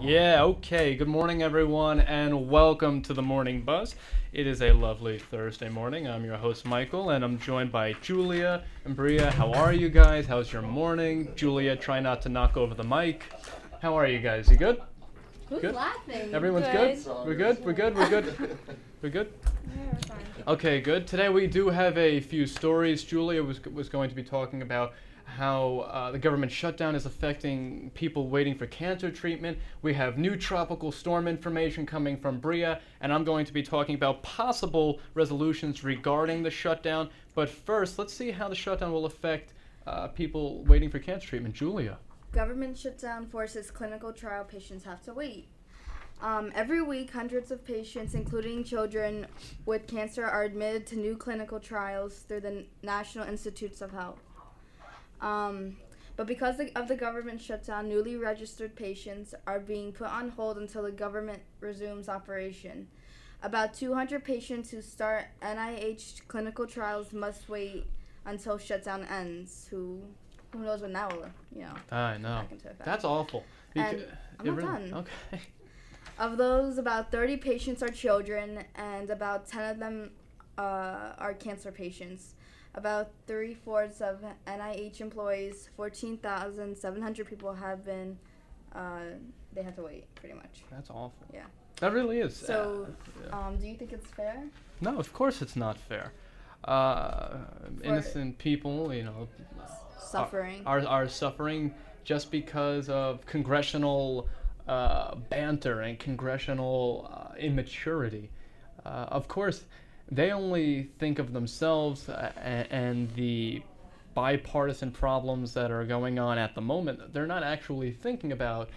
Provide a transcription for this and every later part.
Yeah, okay. Good morning, everyone, and welcome to the Morning Buzz. It is a lovely Thursday morning. I'm your host, Michael, and I'm joined by Julia and Bria. How are you guys? How's your morning? Julia, try not to knock over the mic. How are you guys? You good? Who's Good? laughing? Everyone's good? We're good? We're good? We're good? We're good? Yeah, we're fine. Okay, good. Today we do have a few stories. Julia was going to be talking about how the government shutdown is affecting people waiting for cancer treatment. We have new tropical storm information coming from Bria, and I'm going to be talking about possible resolutions regarding the shutdown. But first, let's see how the shutdown will affect people waiting for cancer treatment. Julia. Government shutdown forces clinical trial patients have to wait. Every week, hundreds of patients, including children with cancer, are admitted to new clinical trials through the National Institutes of Health. But because of the government shutdown, newly registered patients are being put on hold until the government resumes operation. About 200 patients who start NIH clinical trials must wait until shutdown ends. Who knows when that will, I know. back into effect. That's awful. And I'm not done. Okay. Of those, about 30 patients are children, and about 10 of them are cancer patients. About 3/4 of NIH employees, 14,700 people have been, they have to wait, pretty much. That's awful. Yeah. That really is. So, yeah. Do you think it's fair? No, of course it's not fair. Innocent people, Suffering. are suffering just because of congressional banter and congressional immaturity. Of course, they only think of themselves and the bipartisan problems that are going on at the moment. They're not actually thinking about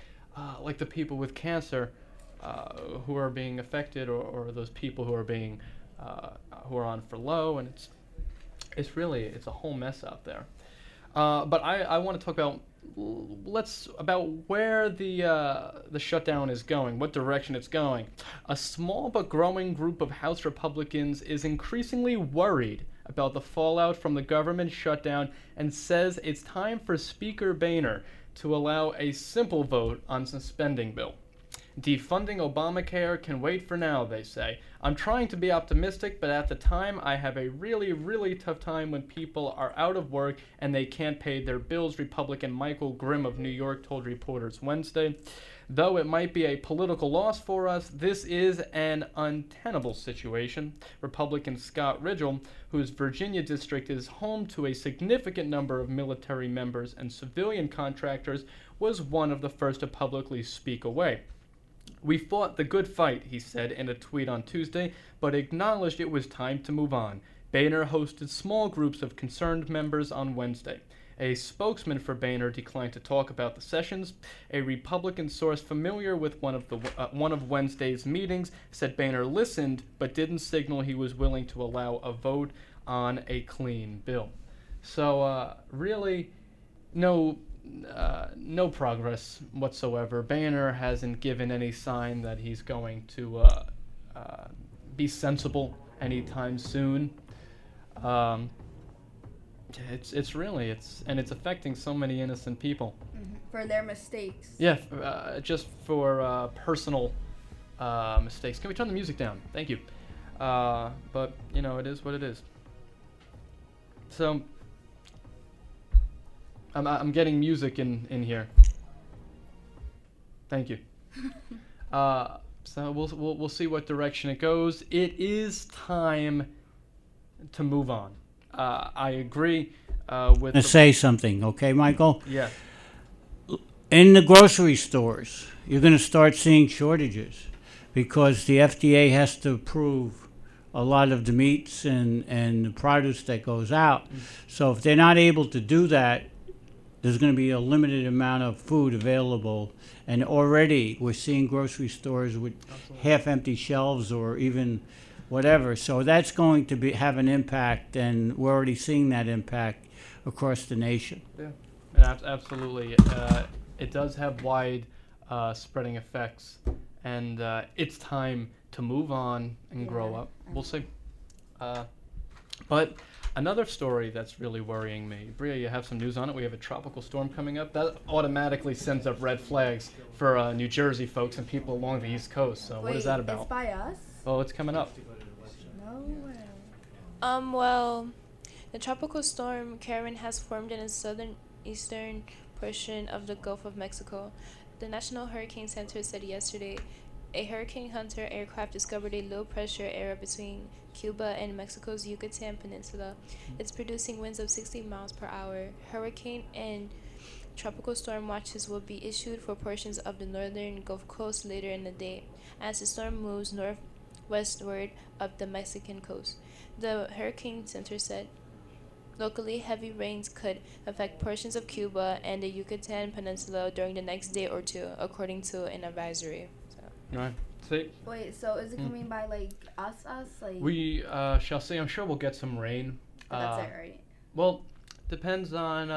like the people with cancer who are being affected, or those people who are being who are on furlough, and it's a whole mess out there. But I want to talk about where the shutdown is going, what direction it's going. A small but growing group of House Republicans is increasingly worried about the fallout from the government shutdown and says it's time for Speaker Boehner to allow a simple vote on suspending bill. Defunding Obamacare can wait for now, they say. I'm trying to be optimistic, but at the time, I have a really, really tough time when people are out of work and they can't pay their bills, Republican Michael Grimm of New York told reporters Wednesday. Though it might be a political loss for us, this is an untenable situation. Republican Scott Rigel, whose Virginia district is home to a significant number of military members and civilian contractors, was one of the first to publicly speak away. We fought the good fight, he said in a tweet on Tuesday, but acknowledged it was time to move on. Boehner hosted small groups of concerned members on Wednesday. A spokesman for Boehner declined to talk about the sessions. A Republican source familiar with one of Wednesday's meetings said Boehner listened, but didn't signal he was willing to allow a vote on a clean bill. So, really, no progress whatsoever. Boehner hasn't given any sign that he's going to be sensible anytime soon. It's affecting so many innocent people. Mm-hmm. For their mistakes. Yeah, just for personal mistakes. Can we turn the music down? Thank you. But it is what it is. So. I'm getting music in here. Thank you. So we'll see what direction it goes. It is time to move on. I agree with. Say something, okay, Michael? Yeah. In the grocery stores, you're going to start seeing shortages because the FDA has to approve a lot of the meats and the produce that goes out. So if they're not able to do that, there's going to be a limited amount of food available, and already we're seeing grocery stores with half-empty shelves or even whatever. So that's going to have an impact, and we're already seeing that impact across the nation. Yeah, absolutely. It does have wide spreading effects, and it's time to move on and grow up. We'll see. But Another story that's really worrying me. Bria, you have some news on it? We have a tropical storm coming up. That automatically sends up red flags for New Jersey folks and people along the East Coast. So what is that about? It's by us? Oh, it's coming up. No way. Well, the tropical storm Karen has formed in the southern eastern portion of the Gulf of Mexico. The National Hurricane Center said yesterday a Hurricane Hunter aircraft discovered a low-pressure area between Cuba and Mexico's Yucatan Peninsula. It's producing winds of 60 miles per hour. Hurricane and tropical storm watches will be issued for portions of the northern Gulf Coast later in the day, as the storm moves northwestward up the Mexican coast. The Hurricane Center said locally heavy rains could affect portions of Cuba and the Yucatan Peninsula during the next day or two, according to an advisory. Right. See, Wait, so is it coming by like us? Like we shall see. I'm sure we'll get some rain. that's it, right? Well, depends on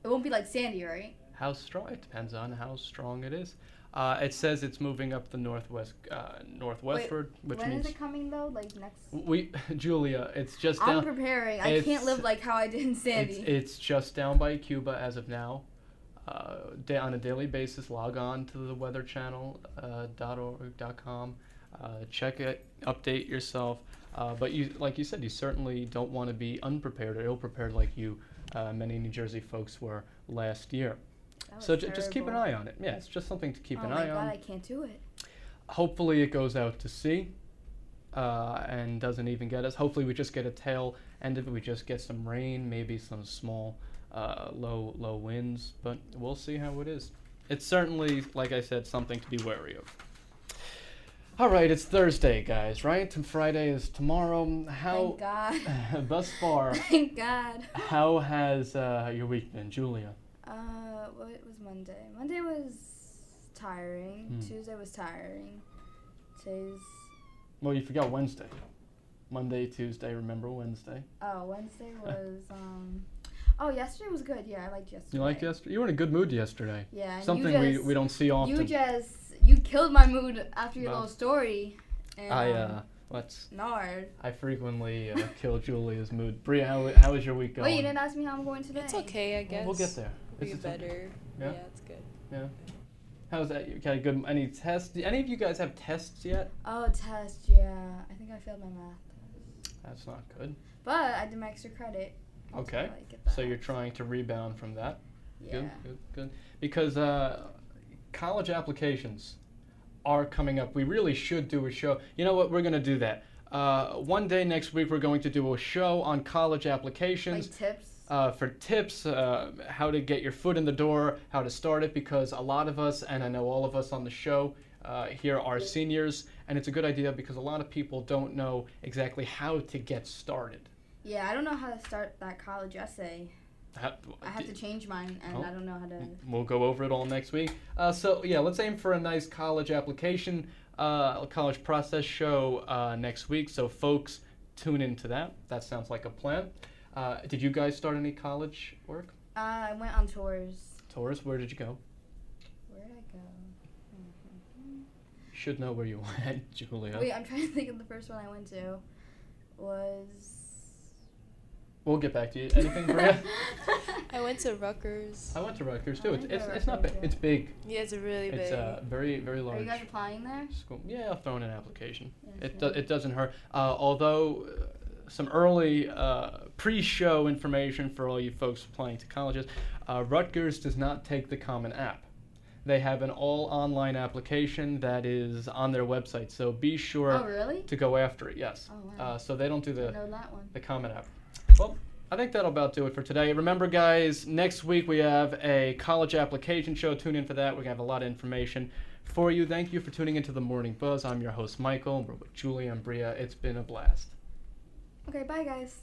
It won't be like Sandy, right? how strong. It depends on how strong it is. It says it's moving up the northwestward, which when means is it coming though? Like next? Julia, it's just I'm down. preparing. I it's- can't live like how I did in Sandy. It's just down by Cuba as of now. On a daily basis, log on to the Weather Channel, .org.com. Check it, update yourself. But you, like you said, you certainly don't want to be unprepared or ill-prepared like many New Jersey folks were last year. That So was just keep an terrible. eye on it. Yeah, it's just something to keep Oh an my eye God, on. I can't do it. Hopefully it goes out to sea and doesn't even get us. Hopefully we just get a tail end of it. We just get some rain, maybe some small low winds, but we'll see how it is. It's certainly, like I said, something to be wary of. All right, it's Thursday, guys, right? And Friday is tomorrow. How, Thank God. thus far, Thank God. how has your week been, Julia? What was Monday? Monday was tiring. Tuesday was tiring. Today's. Well, you forgot Wednesday. Monday, Tuesday, remember Wednesday. Oh, Wednesday was Oh, yesterday was good. Yeah, I liked yesterday. You liked yesterday? You were in a good mood yesterday. Yeah. And Something we don't see often. You killed my mood after your Well, little story. And, I frequently kill Julia's mood. Bria, how is your week going? Wait, you didn't ask me how I'm going today. It's okay, I guess. We'll get there. Be It's better. Yeah? Yeah, it's good. Yeah. How's that? You got a good? Any tests? Do any of you guys have tests yet? Oh, test. Yeah, I think I failed my math test. That's not good. But I did my extra credit. Okay. until I get that. So you're trying to rebound from that. Yeah. Good. Because college applications are coming up. We really should do a show. You know what? We're going to do that. One day next week, we're going to do a show on college applications. Like tips. For tips, how to get your foot in the door, how to start it, because a lot of us, and I know all of us on the show here are seniors, and it's a good idea because a lot of people don't know exactly how to get started. Yeah, I don't know how to start that college essay. How, I have to change mine, and Oh. I don't know how to. We'll go over it all next week. So yeah, let's aim for a nice college application, college process show next week. So folks, tune into that. That sounds like a plan. Did you guys start any college work? I went on tours. Tours? Where did you go? Where did I go? You should know where you went, Julia. Wait, I'm trying to think of the first one I went to. Was. We'll get back to you. Anything, Bria? I went to Rutgers. I went to Rutgers I too. went to It's not big. Rutgers, It's big. Yeah, it's really big. It's very Are large you guys applying there? school. Yeah, I'll throw in an application. Yes, It doesn't hurt. Although some early pre-show information for all you folks applying to colleges, Rutgers does not take the Common App. They have an all-online application that is on their website, so be sure Oh, really? to go after it. Yes. Oh, wow. So they don't do I know that one. the Common App. Well, I think that'll about do it for today. Remember, guys, next week we have a college application show. Tune in for that. We're going to have a lot of information for you. Thank you for tuning into The Morning Buzz. I'm your host, Michael. We're with Julia and Bria. It's been a blast. Okay, bye, guys.